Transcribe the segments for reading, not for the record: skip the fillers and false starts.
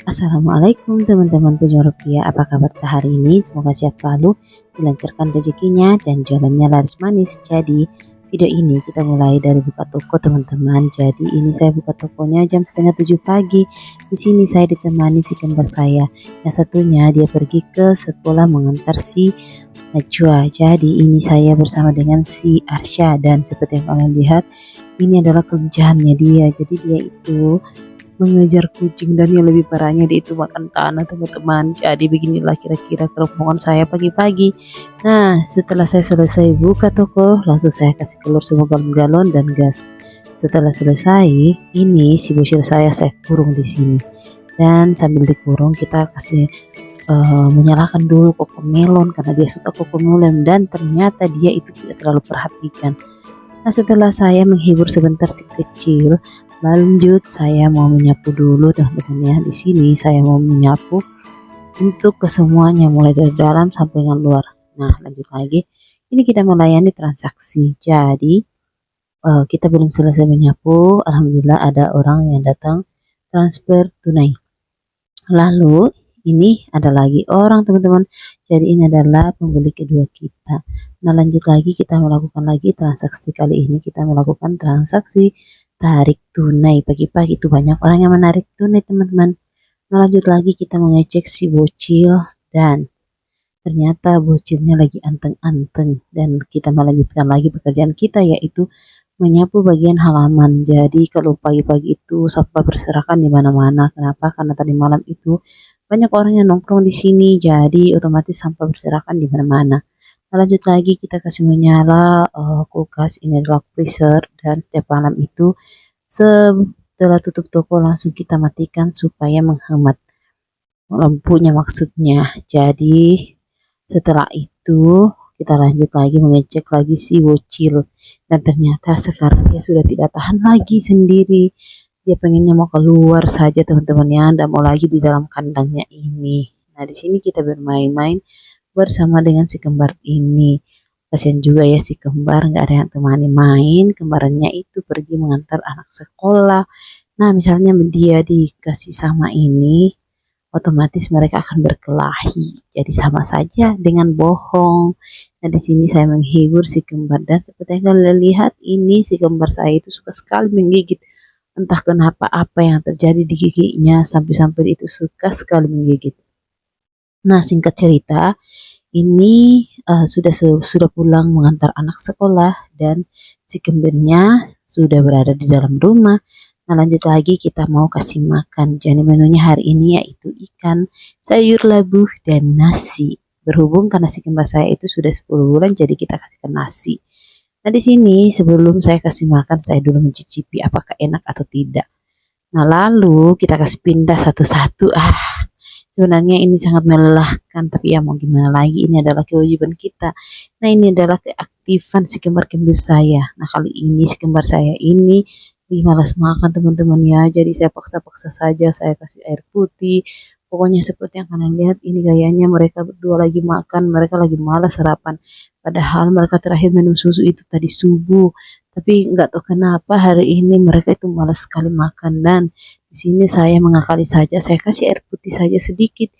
Assalamualaikum teman-teman pejuang rupiah, apa kabar hari ini? Semoga sehat selalu, dilancarkan rezekinya dan jalannya laris manis. Jadi video ini kita mulai dari buka toko teman-teman. Jadi ini saya buka tokonya jam setengah 7 pagi. Di sini saya ditemani si kembar saya. Yang satunya dia pergi ke sekolah mengantar si Najwa. Jadi ini saya bersama dengan si Arsya, dan seperti yang kalian lihat ini adalah kelincahannya dia. Jadi dia itu mengejar kucing, dan yang lebih parahnya dia itu makan tanah teman-teman. Jadi beginilah kira-kira kerombongan saya pagi-pagi. Nah, setelah saya selesai buka toko, langsung saya kasih keluar semua galon-galon dan gas. Setelah selesai, ini si bocil saya kurung di sini. Dan sambil dikurung kita kasih menyalakan dulu kokomelon karena dia suka kokomelon, dan ternyata dia itu tidak terlalu perhatikan. Nah, setelah saya menghibur sebentar si kecil, lanjut saya mau menyapu dulu teman-teman ya. Di sini saya mau menyapu untuk kesemuanya mulai dari dalam sampai dengan luar. Nah, lanjut lagi. Ini kita melayani transaksi. Jadi kita belum selesai menyapu, alhamdulillah ada orang yang datang transfer tunai. Lalu ini ada lagi orang teman-teman. Jadi ini adalah pembeli kedua kita. Nah, lanjut lagi kita melakukan lagi transaksi. Kali ini kita melakukan transaksi tarik tunai. Pagi-pagi itu banyak orang yang menarik tunai teman-teman. Nah, lanjut lagi kita mengecek si bocil, dan ternyata bocilnya lagi anteng-anteng, dan kita melanjutkan lagi pekerjaan kita yaitu menyapu bagian halaman. Jadi kalau pagi-pagi itu sampah berserakan di mana-mana. Kenapa? Karena tadi malam itu banyak orang yang nongkrong di sini, jadi otomatis sampah berserakan di mana-mana. Nah, lanjut lagi kita kasih menyala kulkas. Ini adalah freezer, dan setiap malam itu setelah tutup toko langsung kita matikan supaya menghemat lampunya maksudnya. Jadi setelah itu kita lanjut lagi mengecek lagi si bocil, dan ternyata sekarang dia sudah tidak tahan lagi sendiri. Dia pengennya mau keluar saja teman-teman ya, tidak mau lagi di dalam kandangnya ini. Nah, di sini kita bermain-main bersama dengan si kembar ini. Kasihan juga ya si kembar, nggak ada yang temani main. Kembarannya itu pergi mengantar anak sekolah. Nah, misalnya dia dikasih sama ini, otomatis mereka akan berkelahi. Jadi sama saja dengan bohong. Nah, di sini saya menghibur si kembar, dan seperti yang kalian lihat ini si kembar saya itu suka sekali menggigit. Entah kenapa apa yang terjadi di giginya sampai-sampai itu suka sekali menggigit. Nah, singkat cerita, ini sudah pulang mengantar anak sekolah, dan si kembarnya sudah berada di dalam rumah. Nah, lanjut lagi kita mau kasih makan. Jadi menunya hari ini yaitu ikan, sayur labu, dan nasi. Berhubung karena si kembar saya itu sudah 10 bulan, jadi kita kasihkan nasi. Nah, di sini sebelum saya kasih makan, saya dulu mencicipi apakah enak atau tidak. Nah, lalu kita kasih pindah satu-satu. Sebenarnya ini sangat melelahkan, tapi ya mau gimana lagi, ini adalah kewajiban kita. Nah, ini adalah keaktifan si kembar-kembar saya. Nah, kali ini si kembar saya ini lagi malas makan teman-teman ya. Jadi saya paksa-paksa saja, saya kasih air putih. Pokoknya seperti yang kalian lihat ini gayanya mereka berdua lagi makan, mereka lagi malas sarapan. Padahal mereka terakhir minum susu itu tadi subuh. Tapi nggak tahu kenapa hari ini mereka itu malas sekali makan, dan di sini saya mengakali saja, saya kasih air putih saja sedikit.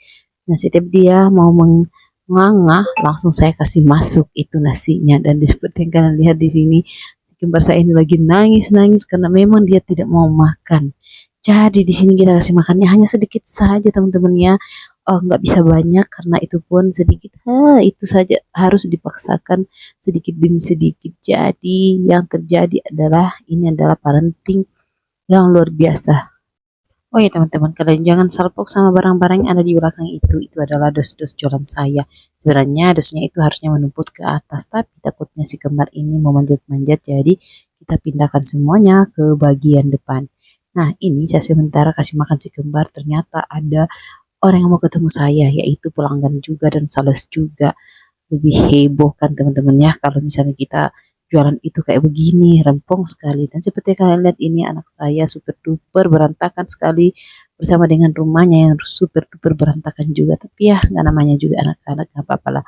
Nah, setiap dia mau menganga, langsung saya kasih masuk itu nasinya. Dan seperti yang kalian lihat di sini, si kembar saya ini lagi nangis-nangis karena memang dia tidak mau makan. Jadi di sini kita kasih makannya hanya sedikit saja teman-teman ya. Oh, nggak bisa banyak karena itu pun sedikit. Itu saja harus dipaksakan sedikit demi sedikit. Jadi yang terjadi adalah ini adalah parenting yang luar biasa. Oh ya teman-teman, kalian jangan salpok sama barang-barang yang ada di belakang itu. Itu adalah dos-dos jualan saya. Sebenarnya dosnya itu harusnya menumput ke atas, tapi takutnya si kembar ini mau manjat-manjat, jadi kita pindahkan semuanya ke bagian depan. Nah, ini saya sementara kasih makan si kembar, ternyata ada orang yang mau ketemu saya, yaitu pelanggan juga dan sales juga. Lebih heboh kan teman-teman ya kalau misalnya kita jualan itu kayak begini, rempong sekali. Dan seperti kalian lihat ini anak saya super duper berantakan sekali bersama dengan rumahnya yang super duper berantakan juga. Tapi ya nggak, namanya juga anak-anak, nggak apa-apa lah.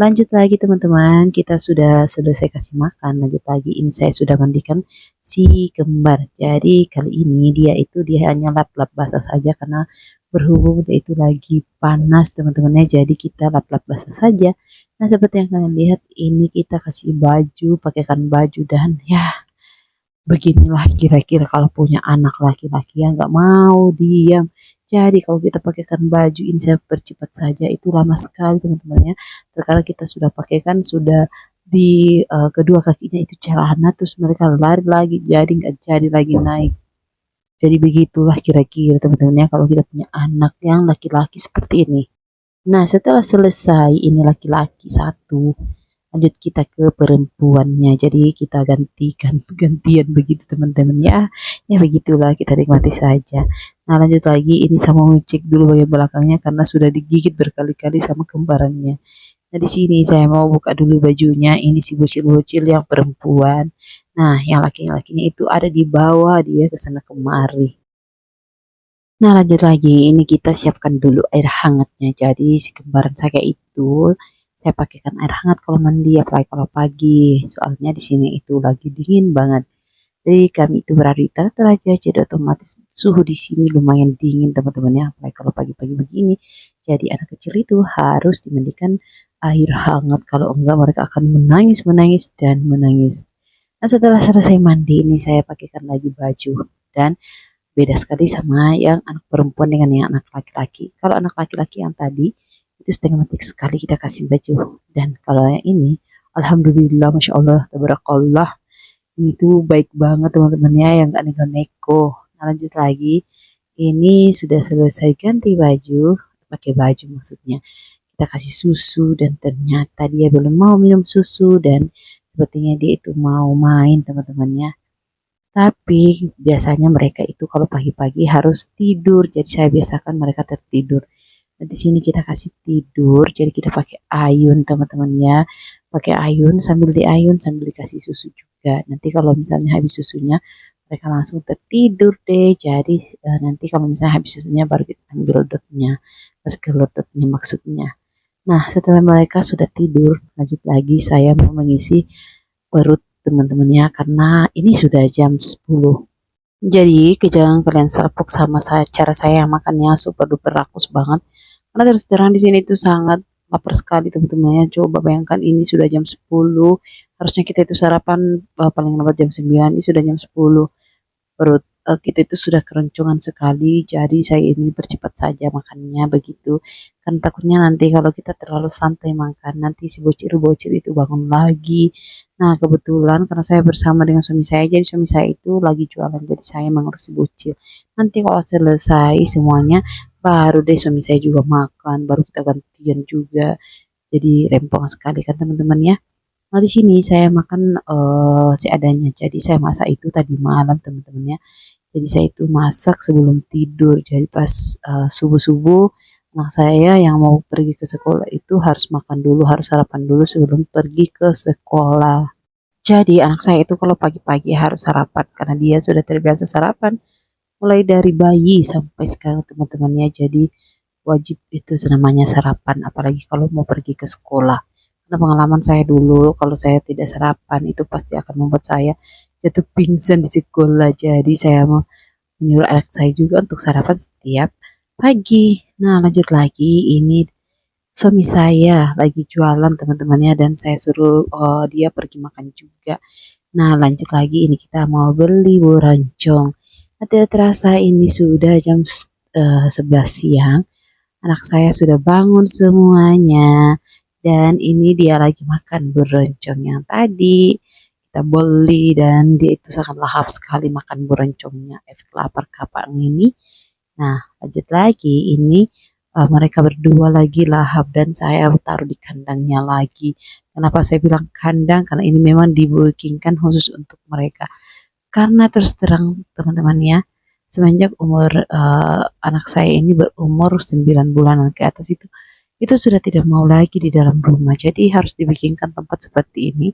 Lanjut lagi teman-teman, kita sudah selesai kasih makan. Lanjut lagi, ini saya sudah mandikan si kembar. Jadi kali ini dia hanya lap-lap basah saja karena berhubung dia itu lagi panas teman-temannya. Jadi kita lap-lap basah saja. Nah seperti yang kalian lihat, ini kita kasih baju, pakaikan baju dan ya beginilah kira-kira kalau punya anak laki-laki yang nggak mau diam. Jadi kalau kita pakaikan baju ini saya percepat saja itu lama sekali teman-teman ya. Terkadang kita sudah pakaikan sudah di kedua kakinya itu celana terus mereka lari lagi jadi nggak jadi lagi naik. Jadi begitulah kira-kira teman-teman ya kalau kita punya anak yang laki-laki seperti ini. Nah setelah selesai ini laki-laki satu, lanjut kita ke perempuannya. Jadi kita gantikan gantian begitu teman-teman ya. Ya begitulah kita nikmati saja. Nah lanjut lagi ini sama ngecek dulu bagian belakangnya karena sudah digigit berkali-kali sama kembarannya. Nah di sini saya mau buka dulu bajunya. Ini si bocil-bocil yang perempuan. Nah yang laki-lakinya itu ada di bawah dia ke sana kemari. Nah lanjut lagi ini kita siapkan dulu air hangatnya. Jadi si kembaran saya itu saya pakaikan air hangat kalau mandi apalagi kalau pagi. Soalnya di sini itu lagi dingin banget. Jadi kami itu berada di Teraja, jadi otomatis suhu di sini lumayan dingin teman-teman ya. Apalagi kalau pagi-pagi begini. Jadi anak kecil itu harus dimandikan air hangat. Kalau enggak mereka akan menangis dan menangis. Nah setelah selesai mandi ini saya pakaikan lagi baju dan beda sekali sama yang anak perempuan dengan yang anak laki-laki. Kalau anak laki-laki yang tadi itu setengah mati sekali kita kasih baju. Dan kalau yang ini, alhamdulillah, masya Allah, tabarakallah, ini tuh baik banget teman-teman ya yang gak nego-nego. Nah, lanjut lagi, ini sudah selesai ganti baju, pakai baju maksudnya. Kita kasih susu dan ternyata dia belum mau minum susu dan sepertinya dia itu mau main teman-temannya. Tapi biasanya mereka itu kalau pagi-pagi harus tidur, jadi saya biasakan mereka tertidur. Nah, di sini kita kasih tidur, jadi kita pakai ayun teman-teman ya. Pakai ayun sambil diayun sambil dikasih susu juga. Nanti kalau misalnya habis susunya, mereka langsung tertidur deh. Jadi nanti kalau misalnya habis susunya baru kita ambil dotnya, pas dotnya maksudnya. Nah, setelah mereka sudah tidur, lanjut lagi saya mau mengisi perut teman-temannya karena ini sudah jam 10. Jadi, jangan kalian serpuk sama saya cara saya yang makannya super duper rakus banget. Karena terus terang di sini itu sangat lapar sekali teman-teman ya. Coba bayangkan ini sudah jam 10. Harusnya kita itu sarapan paling lambat jam 9. Ini sudah jam 10. Perut kita itu sudah keroncongan sekali. Jadi saya ini percepat saja makannya begitu. Kan takutnya nanti kalau kita terlalu santai makan, nanti si bocil-bocil itu bangun lagi. Nah, kebetulan karena saya bersama dengan suami saya, jadi suami saya itu lagi jualan, jadi saya mengurus si bocil. Nanti kalau selesai semuanya, baru deh suami saya juga makan, baru kita gantian juga. Jadi rempong sekali kan teman-teman ya. Nah, di sini saya makan seadanya. Jadi saya masak itu tadi malam teman-teman ya. Jadi saya itu masak sebelum tidur. Jadi pas subuh-subuh anak saya yang mau pergi ke sekolah itu harus makan dulu, harus sarapan dulu sebelum pergi ke sekolah. Jadi anak saya itu kalau pagi-pagi harus sarapan karena dia sudah terbiasa sarapan mulai dari bayi sampai sekarang teman-temannya. Jadi wajib itu namanya sarapan apalagi kalau mau pergi ke sekolah. Karena pengalaman saya dulu kalau saya tidak sarapan itu pasti akan membuat saya jatuh pingsan di sekolah. Jadi saya mau menyuruh anak saya juga untuk sarapan setiap pagi. Nah lanjut lagi ini suami saya lagi jualan teman-temannya dan saya suruh dia pergi makan juga. Nah lanjut lagi ini kita mau beli buroncong. Nah, tidak terasa ini sudah jam 11 siang. Anak saya sudah bangun semuanya. Dan ini dia lagi makan buroncong yang tadi kita beli dan dia itu sangat lahap sekali makan buroncongnya. Efek lapar kapang ini. Nah, lanjut lagi ini mereka berdua lagi lahap dan saya taruh di kandangnya lagi. Kenapa saya bilang kandang? Karena ini memang dibookingkan khusus untuk mereka. Karena terus terang teman-teman ya, semenjak umur anak saya ini berumur 9 bulanan ke atas itu sudah tidak mau lagi di dalam rumah. Jadi harus dibikinkan tempat seperti ini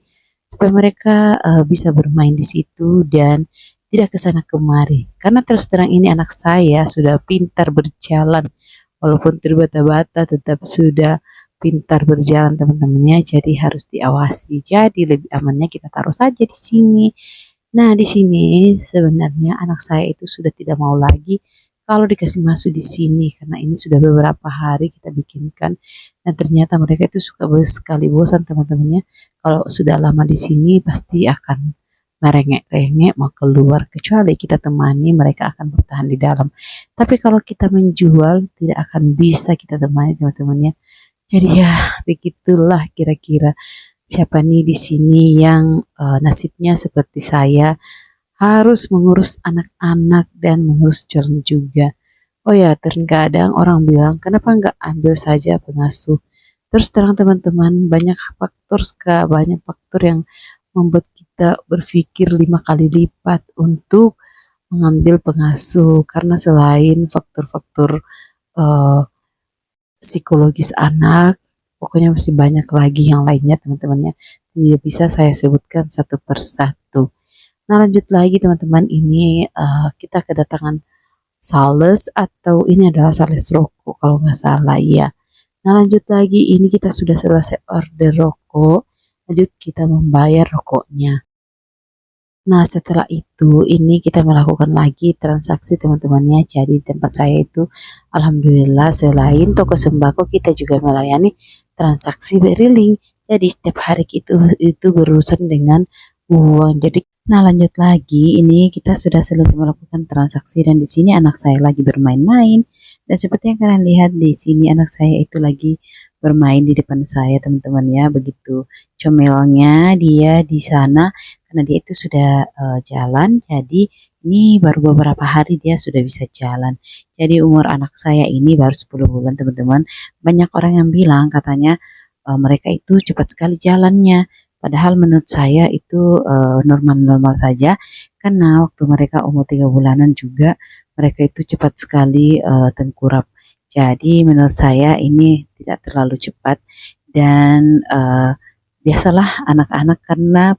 supaya mereka bisa bermain di situ dan tidak ke sana kemari. Karena terus terang ini anak saya sudah pintar berjalan walaupun terbata-bata tetap sudah pintar berjalan teman-temannya, jadi harus diawasi. Jadi lebih amannya kita taruh saja di sini. Nah, di sini sebenarnya anak saya itu sudah tidak mau lagi kalau dikasih masuk di sini karena ini sudah beberapa hari kita bikinkan dan ternyata mereka itu suka sekali bosan teman-temannya. Kalau sudah lama di sini pasti akan merengek-rengek mau keluar, kecuali kita temani mereka akan bertahan di dalam. Tapi kalau kita menjual tidak akan bisa kita temani teman-temannya. Jadi ya begitulah kira-kira siapa nih di sini yang nasibnya seperti saya harus mengurus anak-anak dan mengurus jalan juga. Oh ya, terkadang orang bilang kenapa nggak ambil saja pengasuh. Terus terang teman-teman, banyak faktor yang membuat kita berpikir 5 kali lipat untuk mengambil pengasuh. Karena selain faktor-faktor eh, psikologis anak, pokoknya masih banyak lagi yang lainnya teman-temannya. Tidak bisa saya sebutkan satu persatu. Nah lanjut lagi teman-teman, ini kita kedatangan sales atau ini adalah sales rokok kalau nggak salah ya. Nah lanjut lagi, ini kita sudah selesai order rokok, lanjut kita membayar rokoknya. Nah setelah itu ini kita melakukan lagi transaksi teman-temannya. Jadi tempat saya itu alhamdulillah selain toko sembako kita juga melayani transaksi berkeliling. Jadi setiap hari itu berurusan dengan uang. Jadi nah lanjut lagi, ini kita sudah selesai melakukan transaksi dan di sini anak saya lagi bermain-main. Dan seperti yang kalian lihat di sini anak saya itu lagi bermain di depan saya teman-teman ya. Begitu comelnya dia di sana karena dia itu sudah jalan. Jadi ini baru beberapa hari dia sudah bisa jalan. Jadi umur anak saya ini baru 10 bulan teman-teman. Banyak orang yang bilang katanya mereka itu cepat sekali jalannya. Padahal menurut saya itu normal-normal saja karena waktu mereka umur 3 bulanan juga mereka itu cepat sekali tengkurap. Jadi menurut saya ini tidak terlalu cepat dan biasalah anak-anak karena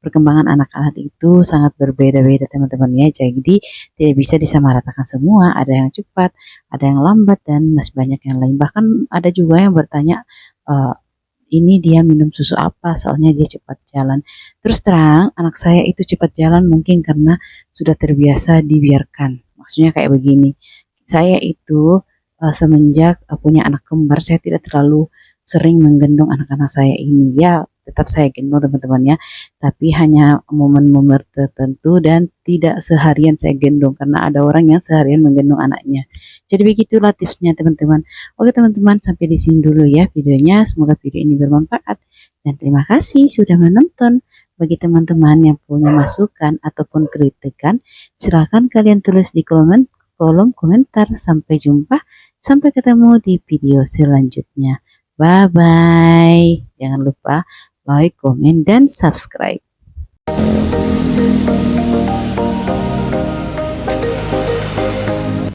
perkembangan anak-anak itu sangat berbeda-beda teman-teman ya. Jadi tidak bisa disamaratakan semua, ada yang cepat, ada yang lambat dan masih banyak yang lain. Bahkan ada juga yang bertanya eh, ini dia minum susu apa soalnya dia cepat jalan. Terus terang anak saya itu cepat jalan mungkin karena sudah terbiasa dibiarkan. Maksudnya kayak begini, saya itu semenjak punya anak kembar saya tidak terlalu sering menggendong anak-anak saya ini. Ya tetap saya gendong teman-teman ya, tapi hanya momen-momen tertentu dan tidak seharian saya gendong karena ada orang yang seharian menggendong anaknya. Jadi begitulah tipsnya teman-teman. Oke teman-teman, sampai di sini dulu ya videonya. Semoga video ini bermanfaat dan terima kasih sudah menonton. Bagi teman-teman yang punya masukan ataupun kritikan, silahkan kalian tulis di kolom komentar. Sampai jumpa, sampai ketemu di video selanjutnya. Bye bye. Jangan lupa like, komen, dan subscribe.